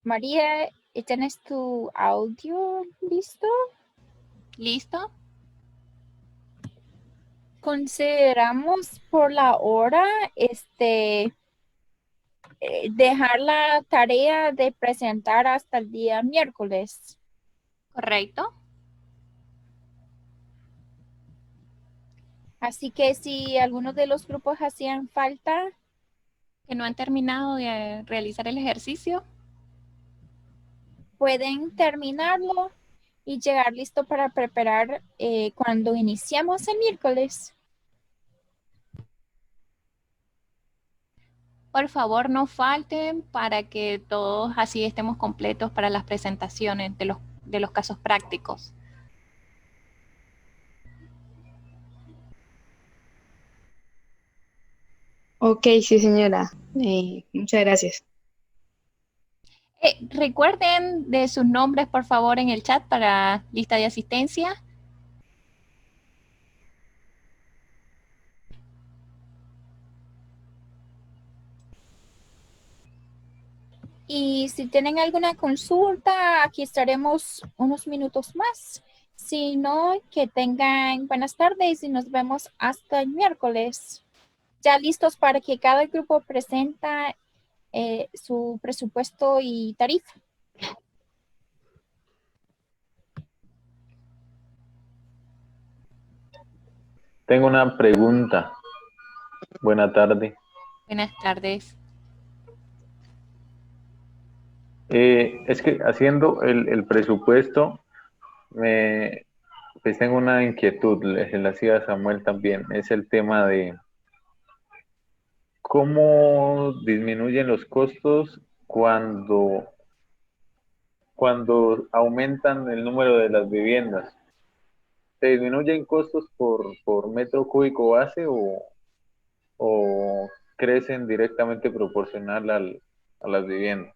María, ¿tienes tu audio listo? ¿Listo? Consideramos por la hora dejar la tarea de presentar hasta el día miércoles. Correcto. Así que si algunos de los grupos hacían falta, Que no han terminado de realizar el ejercicio, pueden terminarlo y llegar listo para preparar cuando iniciamos el miércoles. por favor no falten para que todos así estemos completos para las presentaciones de los casos prácticos. Ok, sí, señora. Muchas gracias. Recuerden de sus nombres, por favor, en el chat para lista de asistencia. Y si tienen alguna consulta, aquí estaremos unos minutos más. Si no, que tengan buenas tardes y nos vemos hasta el miércoles. Ya listos para que cada grupo presenta su presupuesto y tarifa. Tengo una pregunta. Buena tarde. Buenas tardes. Es que haciendo el presupuesto, pues tengo una inquietud, se la hacía a Samuel también, es el tema de cómo disminuyen los costos cuando aumentan el número de las viviendas. ¿Se disminuyen costos por metro cúbico base o crecen directamente proporcional a las viviendas?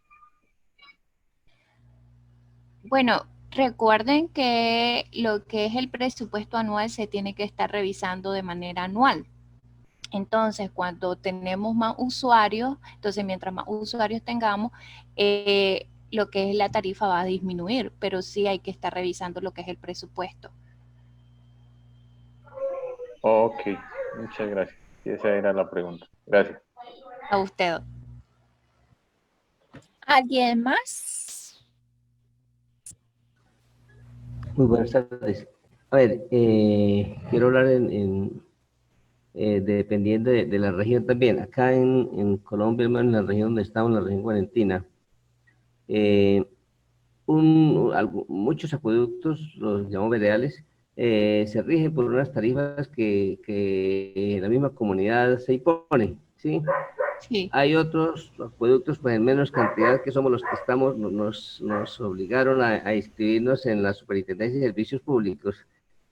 Bueno, recuerden que lo que es el presupuesto anual se tiene que estar revisando de manera anual. Entonces, cuando tenemos más usuarios, entonces mientras más usuarios tengamos, lo que es la tarifa va a disminuir, pero sí hay que estar revisando lo que es el presupuesto. Ok, muchas gracias. Esa era la pregunta. Gracias. A usted. ¿Alguien más? Muy buenas tardes. A ver, quiero hablar dependiendo de la región también. Acá en Colombia, hermano, en la región donde estamos, en la región guarentina, muchos acueductos, los llamamos veredales, se rigen por unas tarifas que la misma comunidad se impone, ¿sí? Sí. Hay otros acueductos, pues en menos cantidad, que somos los que estamos, nos obligaron a inscribirnos en la Superintendencia de Servicios Públicos.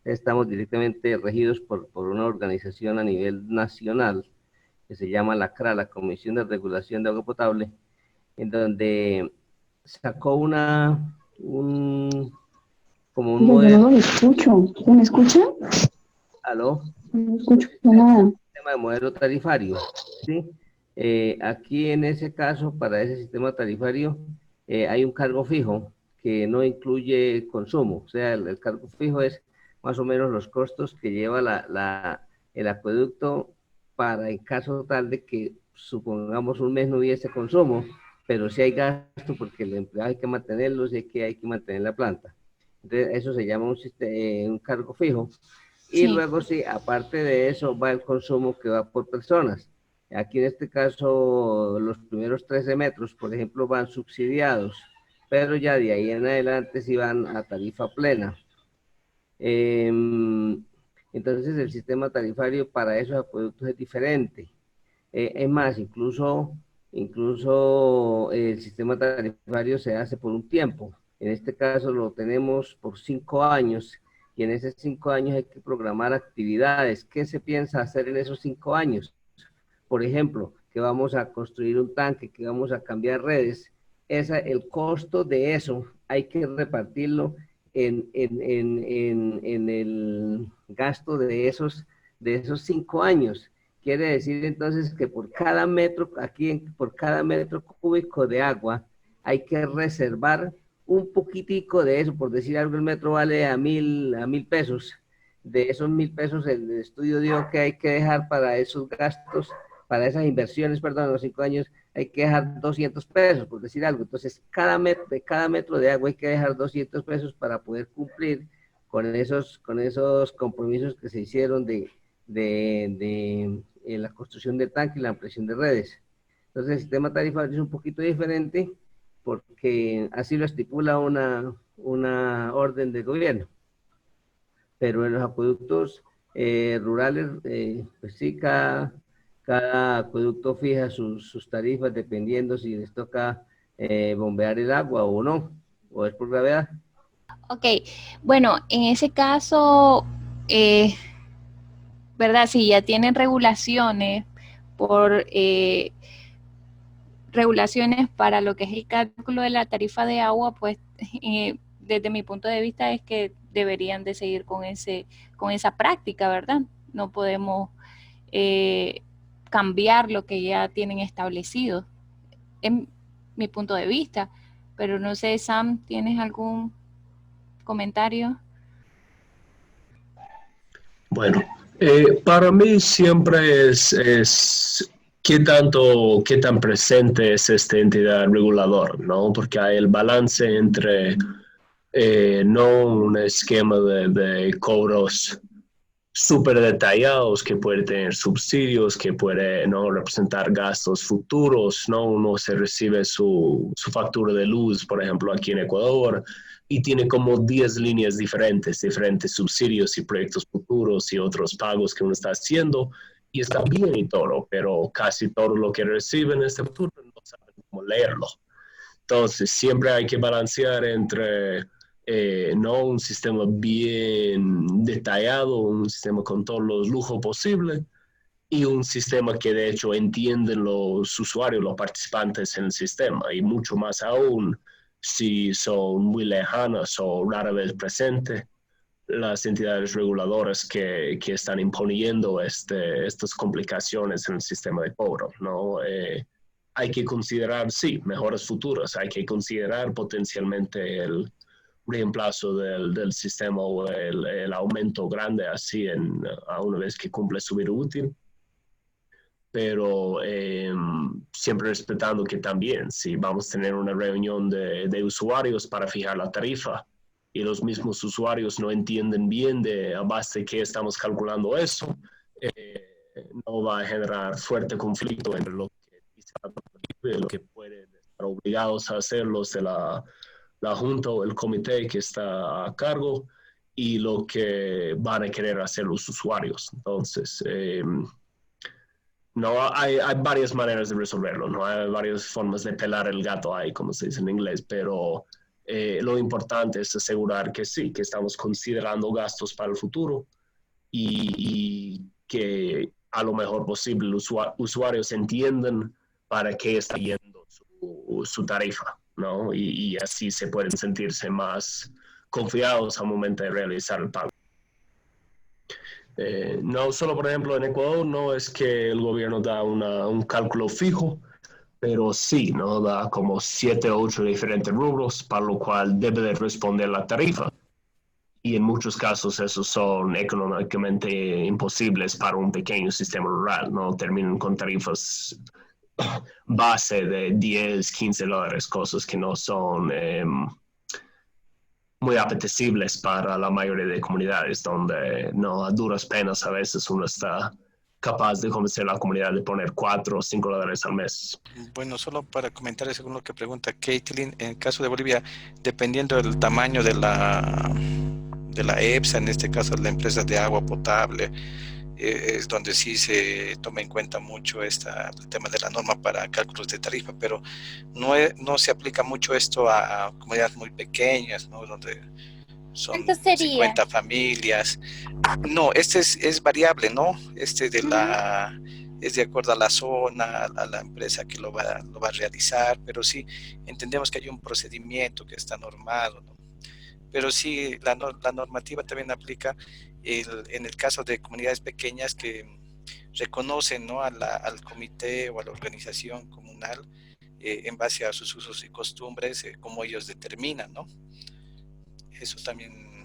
Estamos directamente regidos por una organización a nivel nacional que se llama la CRA, la Comisión de Regulación de Agua Potable, en donde sacó como un modelo. Yo no lo escucho. ¿Me escucha? ¿Aló? No escucho nada. Sistema de modelo tarifario, ¿sí? Aquí en ese caso, para ese sistema tarifario, hay un cargo fijo que no incluye consumo. O sea, el cargo fijo es más o menos los costos que lleva el acueducto para el caso tal de que, supongamos, un mes no hubiese consumo, pero sí hay gasto porque el empleado hay que mantenerlos y hay que mantener la planta. Entonces, eso se llama un cargo fijo. Y Sí. luego, sí, aparte de eso, va el consumo que va por personas. Aquí en este caso, los primeros 13 metros, por ejemplo, van subsidiados, pero ya de ahí en adelante sí van a tarifa plena. Entonces, el sistema tarifario para esos acueductos es diferente. Es más, incluso el sistema tarifario se hace por un tiempo. En este caso lo tenemos por 5 años y en esos 5 años hay que programar actividades. ¿Qué se piensa hacer en esos 5 años? Por ejemplo, que vamos a construir un tanque, que vamos a cambiar redes. El costo de eso hay que repartirlo en el gasto de esos 5 años. Quiere decir entonces que por cada metro cúbico de agua hay que reservar un poquitico de eso. Por decir algo, el metro vale a 1,000 pesos. De esos 1,000 pesos, el estudio dio que hay que dejar para esos gastos, para esas inversiones, perdón, los 5 años, hay que dejar 200 pesos, por decir algo. Entonces, de cada metro de agua hay que dejar 200 pesos para poder cumplir con esos compromisos que se hicieron de la construcción de tanque y la ampliación de redes. Entonces, el sistema tarifario es un poquito diferente porque así lo estipula una orden de gobierno. Pero en los acueductos rurales, pues sí, cada acueducto fija sus tarifas dependiendo si les toca bombear el agua o no, o es por gravedad. Ok, bueno, en ese caso, ¿verdad? Si ya tienen regulaciones regulaciones para lo que es el cálculo de la tarifa de agua, pues desde mi punto de vista es que deberían de seguir con esa práctica, ¿verdad? No podemos cambiar lo que ya tienen establecido. mi punto de vista. Pero no sé, Sam, ¿tienes algún comentario? Bueno, para mí siempre es qué tan presente es esta entidad reguladora, ¿no? Porque hay el balance entre no un esquema de cobros súper detallados que puede tener subsidios, que puede no representar gastos futuros, ¿no? Uno se recibe su factura de luz, por ejemplo, aquí en Ecuador, y tiene como 10 líneas diferentes subsidios y proyectos futuros y otros pagos que uno está haciendo, y está bien y todo, pero casi todo lo que recibe en este futuro no saben cómo leerlo. Entonces, siempre hay que balancear entre no un sistema bien detallado, un sistema con todos los lujos posibles, y un sistema que de hecho entienden los usuarios, los participantes en el sistema, y mucho más aún si son muy lejanas o rara vez presentes las entidades reguladoras que están imponiendo estas complicaciones en el sistema de cobro, ¿no? Hay que considerar, sí, mejoras futuras, hay que considerar potencialmente el reemplazo del sistema o el aumento grande así a una vez que cumple su vida útil, pero siempre respetando que también si vamos a tener una reunión de usuarios para fijar la tarifa y los mismos usuarios no entienden bien a base de qué estamos calculando eso, no va a generar fuerte conflicto entre lo que dice la tarifa y lo que pueden estar obligados a hacer los de la junta o el comité que está a cargo y lo que van a querer hacer los usuarios. Entonces, no hay varias maneras de resolverlo, no hay varias formas de pelar el gato ahí, como se dice en inglés, pero lo importante es asegurar que sí, que estamos considerando gastos para el futuro y que a lo mejor posible los usuarios entiendan para qué está yendo su tarifa, ¿no? Y así se pueden sentirse más confiados al momento de realizar el pago. No solo, por ejemplo, en Ecuador, no es que el gobierno da un cálculo fijo, pero sí, ¿no? Da como 7 o 8 diferentes rubros, para lo cual debe de responder la tarifa. Y en muchos casos esos son económicamente imposibles para un pequeño sistema rural, ¿no? Terminan con tarifas base de 10, 15 dólares, cosas que no son muy apetecibles para la mayoría de comunidades, donde no a duras penas a veces uno está capaz de convencer a la comunidad de poner 4 o 5 dólares al mes. Bueno, solo para comentar según lo que pregunta Caitlin, en el caso de Bolivia, dependiendo del tamaño de la EPSA, en este caso la empresa de agua potable, es donde sí se toma en cuenta mucho el tema de la norma para cálculos de tarifa, pero no se aplica mucho esto a comunidades muy pequeñas, ¿no? Donde son 50 familias. No, este es variable, ¿no? Es de acuerdo a la zona, a la empresa que lo va a realizar, pero sí entendemos que hay un procedimiento que está normado, ¿no? Pero sí, la normativa también aplica en el caso de comunidades pequeñas que reconocen, ¿no? al comité o a la organización comunal en base a sus usos y costumbres, como ellos determinan, ¿no? Eso también,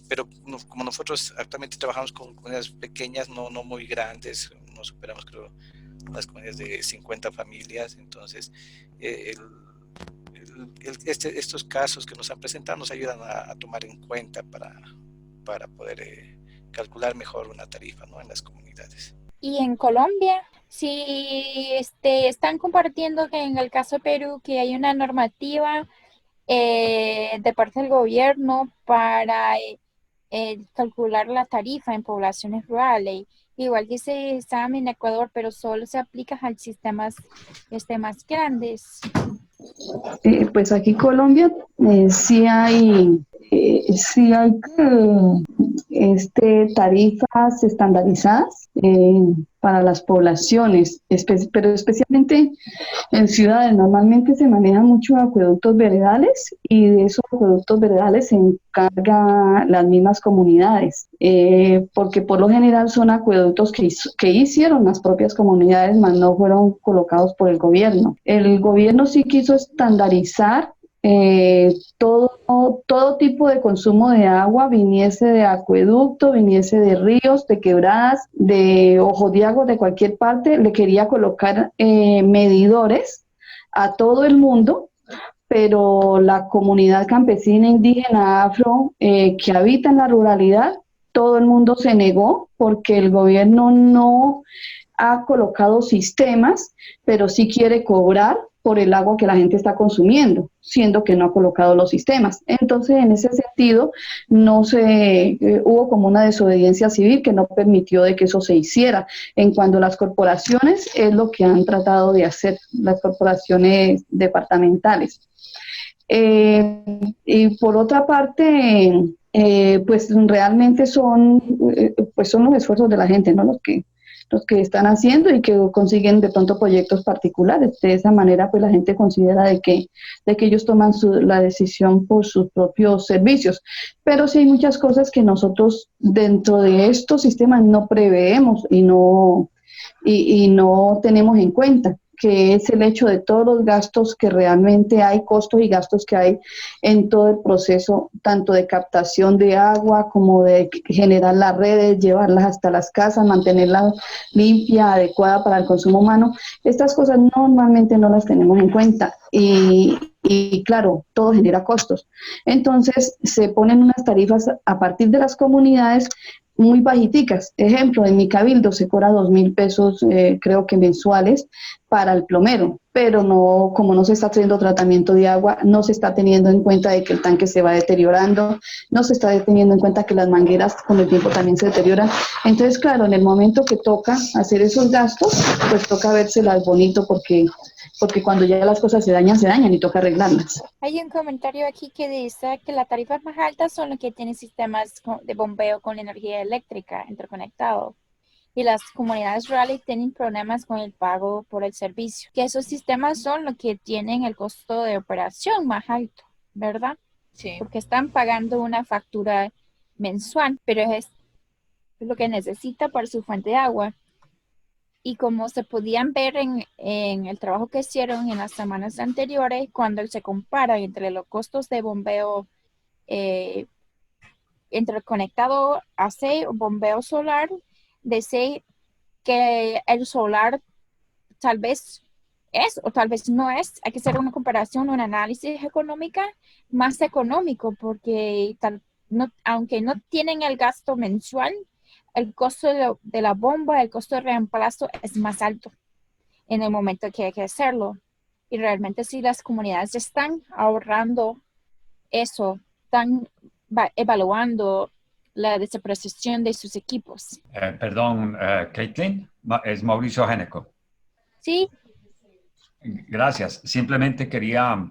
pero como nosotros actualmente trabajamos con comunidades pequeñas, no muy grandes, no superamos, creo, las comunidades de 50 familias, entonces estos casos que nos han presentado nos ayudan a tomar en cuenta para poder calcular mejor una tarifa, ¿no? En las comunidades. Y en Colombia, si están compartiendo que en el caso de Perú que hay una normativa de parte del gobierno para calcular la tarifa en poblaciones rurales, igual que se sabe en Ecuador, pero solo se aplica a sistemas más grandes. Pues aquí en Colombia sí hay tarifas estandarizadas para las poblaciones, pero especialmente en ciudades. Normalmente se manejan mucho acueductos veredales y de esos acueductos veredales se encargan las mismas comunidades, porque por lo general son acueductos que hicieron las propias comunidades, mas no fueron colocados por el gobierno. El gobierno sí quiso estandarizar todo tipo de consumo de agua, viniese de acueducto, viniese de ríos, de quebradas, de ojos de agua, de cualquier parte. Le quería colocar medidores a todo el mundo, pero la comunidad campesina, indígena, afro, que habita en la ruralidad, todo el mundo se negó porque el gobierno no ha colocado sistemas, pero sí quiere cobrar por el agua que la gente está consumiendo, siendo que no ha colocado los sistemas. Entonces, en ese sentido, hubo como una desobediencia civil que no permitió de que eso se hiciera. En cuanto a las corporaciones, es lo que han tratado de hacer las corporaciones departamentales. Y por otra parte, pues realmente son los esfuerzos de la gente, ¿no? Los que están haciendo y que consiguen de pronto proyectos particulares. De esa manera, pues la gente considera de que ellos toman la decisión por sus propios servicios. Pero sí hay muchas cosas que nosotros dentro de estos sistemas no preveemos y no tenemos en cuenta, que es el hecho de todos los gastos que realmente hay, costos y gastos que hay en todo el proceso, tanto de captación de agua como de generar las redes, llevarlas hasta las casas, mantenerlas limpia, adecuada para el consumo humano. Estas cosas normalmente no las tenemos en cuenta y claro, todo genera costos. Entonces se ponen unas tarifas a partir de las comunidades muy bajiticas. Ejemplo, en mi cabildo se cobra 2.000 pesos, creo que mensuales, para el plomero, pero no, como no se está haciendo tratamiento de agua, no se está teniendo en cuenta de que el tanque se va deteriorando, no se está teniendo en cuenta que las mangueras con el tiempo también se deterioran. Entonces, claro, en el momento que toca hacer esos gastos, pues toca vérselas bonito porque cuando ya las cosas se dañan y toca arreglarlas. Hay un comentario aquí que dice que las tarifas más altas son las que tienen sistemas de bombeo con energía eléctrica interconectado. Y las comunidades rurales tienen problemas con el pago por el servicio. Que esos sistemas son los que tienen el costo de operación más alto, ¿verdad? Sí. Porque están pagando una factura mensual, pero es lo que necesita para su fuente de agua. Y como se podían ver en el trabajo que hicieron en las semanas anteriores, cuando se compara entre los costos de bombeo interconectado AC o bombeo solar, dice que el solar tal vez es o tal vez no es. Hay que hacer una comparación, un análisis económica más económico, porque aunque no tienen el gasto mensual, el costo de la bomba, el costo de reemplazo es más alto en el momento que hay que hacerlo. Y realmente si las comunidades están ahorrando eso, están evaluando la depreciación de sus equipos. Perdón, Caitlin, es Mauricio Géneco. Sí. Gracias. Simplemente quería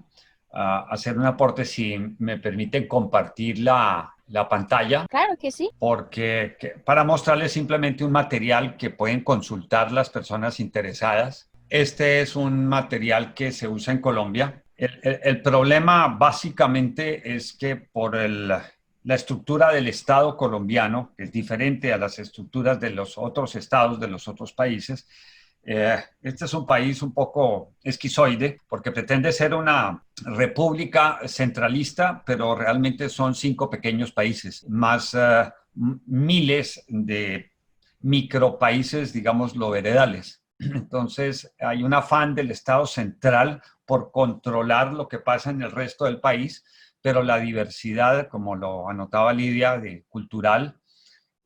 hacer un aporte, si me permiten compartir la pantalla. Claro que sí. Porque para mostrarles simplemente un material que pueden consultar las personas interesadas. Este es un material que se usa en Colombia. El problema básicamente es que por la estructura del Estado colombiano, que es diferente a las estructuras de los otros estados, de los otros países. Este es un país un poco esquizoide porque pretende ser una república centralista, pero realmente son 5 pequeños países, más miles de micropaíses, digámoslo, veredales. Entonces hay un afán del Estado central por controlar lo que pasa en el resto del país, pero la diversidad, como lo anotaba Lidia, de cultural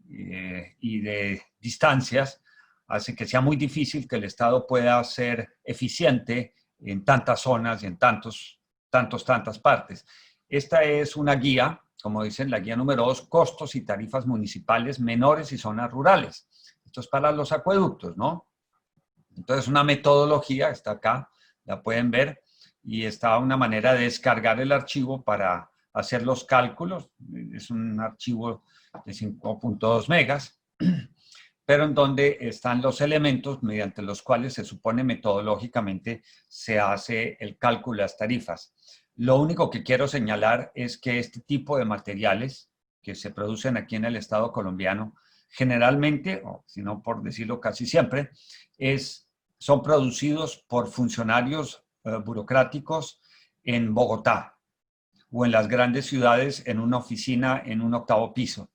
y de distancias, hace que sea muy difícil que el Estado pueda ser eficiente en tantas zonas y en tantas partes. Esta es una guía, como dicen, la guía número 2, costos y tarifas municipales menores y zonas rurales. Esto es para los acueductos, ¿no? Entonces, una metodología, está acá, la pueden ver, y está una manera de descargar el archivo para hacer los cálculos. Es un archivo de 5.2 megas, pero en donde están los elementos mediante los cuales se supone metodológicamente se hace el cálculo de las tarifas. Lo único que quiero señalar es que este tipo de materiales que se producen aquí en el Estado colombiano, generalmente, o si no por decirlo casi siempre, son producidos por funcionarios burocráticos en Bogotá o en las grandes ciudades en una oficina en un 8º piso.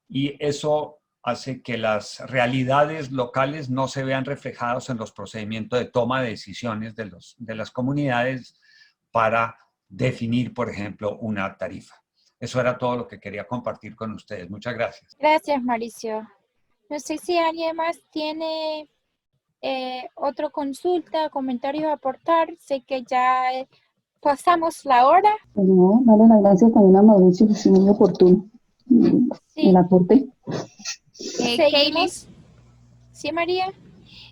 Y eso hace que las realidades locales no se vean reflejadas en los procedimientos de toma de decisiones de las comunidades para definir, por ejemplo, una tarifa. Eso era todo lo que quería compartir con ustedes. Muchas gracias. Gracias, Mauricio. No sé si alguien más tiene otra consulta, comentario a aportar. Sé que ya pasamos la hora. No, vale las gracias también a Mauricio, que es muy oportuno el aporte. Seguimos. ¿Sí, María?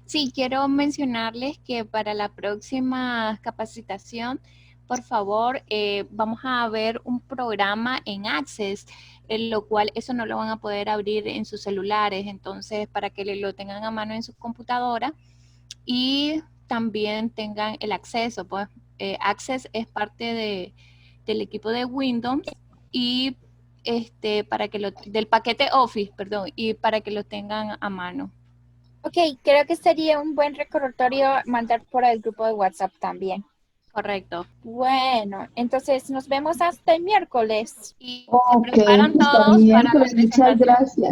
Sí, quiero mencionarles que para la próxima capacitación, por favor, vamos a ver un programa en Access, en lo cual eso no lo van a poder abrir en sus celulares, entonces para que lo tengan a mano en su computadora y también tengan el acceso. Pues Access es parte del equipo de Windows y para que del paquete Office, perdón, y para que lo tengan a mano. Ok, creo que sería un buen recordatorio mandar por el grupo de WhatsApp también. Correcto. Bueno, entonces nos vemos hasta el miércoles. Y se preparan todos para la Muchas gracias.